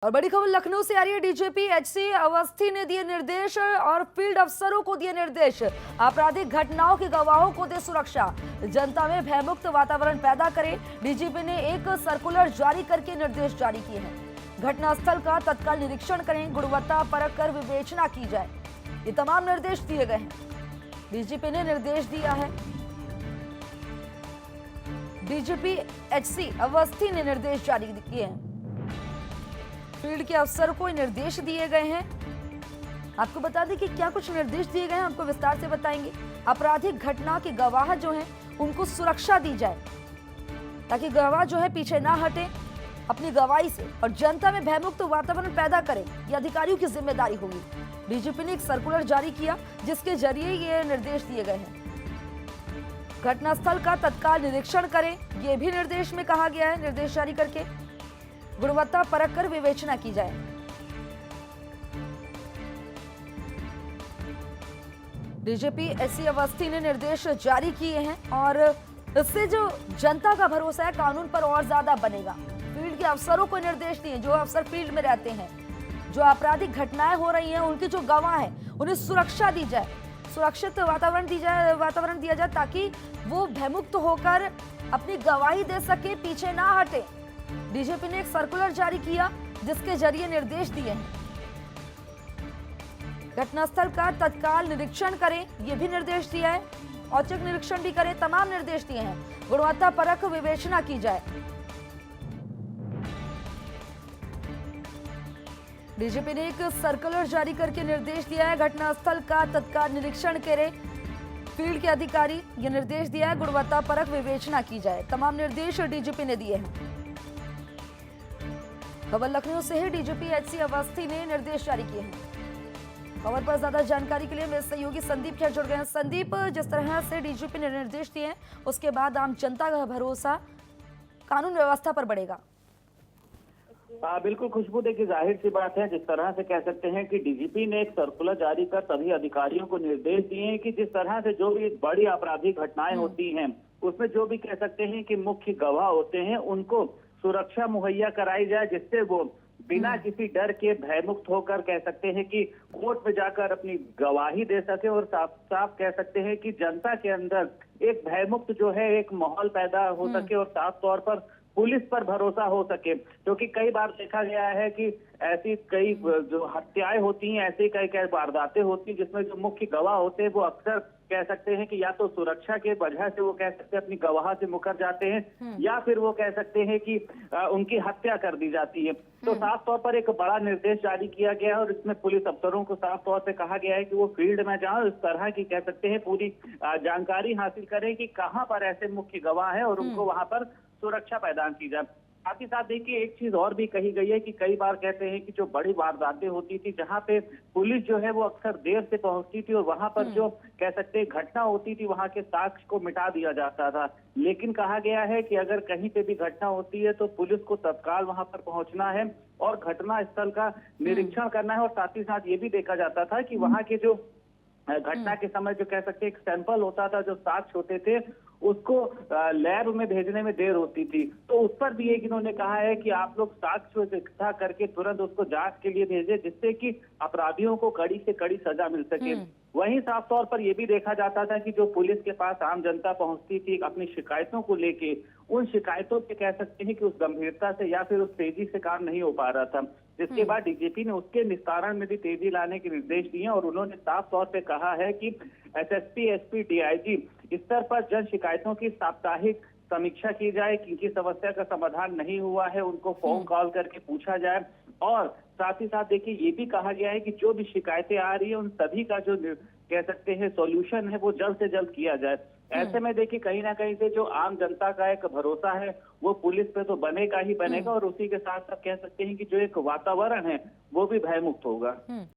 और बड़ी खबर लखनऊ से आ रही है। डीजीपी एचसी अवस्थी ने दिए निर्देश और फील्ड अफसरों को दिए निर्देश। आपराधिक घटनाओं के गवाहों को दे सुरक्षा, जनता में भयमुक्त वातावरण पैदा करें। डीजीपी ने एक सर्कुलर जारी करके निर्देश जारी किए हैं। घटनास्थल का तत्काल निरीक्षण करें, गुणवत्ता परख कर विवेचना की जाए। ये तमाम निर्देश दिए गए हैं। डीजीपी ने निर्देश दिया है। डीजीपी एचसी अवस्थी ने निर्देश जारी किए हैं। फील्ड के अफसर को निर्देश दिए गए हैं। आपको बता दें कि क्या कुछ निर्देश दिए गए हैं, आपको विस्तार से बताएंगे। आपराधिक घटना के गवाह जो हैं उनको सुरक्षा दी जाए ताकि गवाह जो है पीछे ना हटे अपनी गवाही से और जनता में भयमुक्त वातावरण पैदा करें। ये अधिकारियों की जिम्मेदारी होगी। डीजीपी ने एक सर्कुलर जारी किया जिसके जरिए ये निर्देश दिए गए हैं। घटनास्थल का तत्काल निरीक्षण करें, यह भी निर्देश में कहा गया है। निर्देश जारी करके गुणवत्ता परख कर विवेचना की जाए। डीजीपी एचसी अवस्थी ने निर्देश जारी किए हैं और इससे जो जनता का भरोसा है कानून पर और ज्यादा बनेगा। फील्ड के अफसरों को निर्देश दिए, जो अफसर फील्ड में रहते हैं, जो आपराधिक घटनाएं हो रही हैं उनके जो गवाह हैं उन्हें सुरक्षा दी जाए, सुरक्षित वातावरण दिया जाए ताकि वो भयमुक्त होकर अपनी गवाही दे सके, पीछे ना हटे। डीजीपी ने एक सर्कुलर जारी किया जिसके जरिए निर्देश दिए हैं। घटनास्थल का तत्काल निरीक्षण करें, यह भी निर्देश दिया है। औचक निरीक्षण भी करें, तमाम निर्देश दिए हैं। गुणवत्ता परख विवेचना की जाए। डीजीपी ने एक सर्कुलर जारी करके निर्देश दिया है। घटनास्थल का तत्काल निरीक्षण करें, फील्ड के अधिकारी ये निर्देश दिया है। गुणवत्ता परख विवेचना की जाए। तमाम निर्देश डीजीपी ने दिए हैं। खबर लखनऊ से है। डीजीपी एचसी अवस्थी ने निर्देश जारी किए हैं। खबर पर ज्यादा जानकारी के लिए मेरे सहयोगी संदीप खेर जुड़ गए हैं। संदीप, जिस तरह से डीजीपी ने निर्देश दिए हैं उसके बाद आम जनता का भरोसा कानून व्यवस्था पर बढ़ेगा। बिल्कुल खुशबू, देखिए जाहिर सी बात है, जिस तरह से कह सकते हैं कि डीजीपी ने एक सर्कुलर जारी कर सभी अधिकारियों को निर्देश दिए हैं कि जिस तरह से जो भी बड़ी आपराधिक घटनाएं होती हैं उसमें जो भी कह सकते हैं कि मुख्य गवाह होते हैं उनको सुरक्षा मुहैया कराई जाए, जिससे वो बिना किसी डर के भयमुक्त होकर कह सकते हैं कि कोर्ट में जाकर अपनी गवाही दे सके और साफ साफ कह सकते हैं कि जनता के अंदर एक भयमुक्त जो है एक माहौल पैदा हो सके और साफ तौर पर पुलिस पर भरोसा हो सके। क्योंकि कई बार देखा गया है कि ऐसी कई जो हत्याएं होती हैं, ऐसी कई वारदातें होती हैं जिसमें जो मुख्य गवाह होते हैं वो अक्सर कह सकते हैं कि या तो सुरक्षा के वजह से वो कह सकते हैं अपनी गवाह से मुकर जाते हैं या फिर वो कह सकते हैं कि उनकी हत्या कर दी जाती है। तो साफ तौर पर एक बड़ा निर्देश जारी किया गया है और इसमें पुलिस अफसरों को साफ तौर पे कहा गया है कि वो फील्ड में जाएं, इस तरह की कह सकते हैं पूरी जानकारी हासिल करें कि कहाँ पर ऐसे मुख्य गवाह हैं और उनको वहां पर सुरक्षा प्रदान की जाए। साथ ही साथ देखिए एक चीज और भी कही गई है कि कई बार कहते हैं कि जो बड़ी वारदातें होती थी जहां पे पुलिस जो है वो अक्सर देर से पहुंचती थी और वहां पर जो कह सकते हैं घटना होती थी वहां के साक्ष्य को मिटा दिया जाता था। लेकिन कहा गया है कि अगर कहीं पे भी घटना होती है तो पुलिस को तत्काल वहां पर पहुंचना है और घटना स्थल का निरीक्षण करना है। और साथ ही साथ ये भी देखा जाता था कि वहां के जो घटना के समय जो कह सकते एक सैंपल होता था, जो साक्ष्य होते थे, उसको लैब में भेजने में देर होती थी। तो उस पर भी एक इन्होंने कहा है कि आप लोग साक्ष्य इकट्ठा करके तुरंत उसको जांच के लिए भेजें, जिससे कि अपराधियों को कड़ी से कड़ी सजा मिल सके। वहीं साफ तौर पर यह भी देखा जाता था कि जो पुलिस के पास आम जनता पहुंचती थी अपनी शिकायतों को लेके, उन शिकायतों पे कह सकते हैं कि उस गंभीरता से या फिर उस तेजी से काम नहीं हो पा रहा था, जिसके बाद डीजीपी ने उसके निस्तारण में भी तेजी लाने के निर्देश दिए और उन्होंने साफ तौर पे कहा है कि एसएसपी, एसपी, डीआईजी स्तर पर जन शिकायतों की साप्ताहिक समीक्षा की जाए। किसी समस्या का समाधान नहीं हुआ है उनको फोन कॉल करके पूछा जाए और साथ ही साथ देखिए ये भी कहा गया है कि जो भी शिकायतें आ रही है उन सभी का जो कह सकते हैं सॉल्यूशन है वो जल्द से जल्द किया जाए। ऐसे में देखिए कहीं ना कहीं से जो आम जनता का एक भरोसा है वो पुलिस पे तो बनेगा ही बनेगा और उसी के साथ साथ कह सकते हैं कि जो एक वातावरण है वो भी भयमुक्त होगा।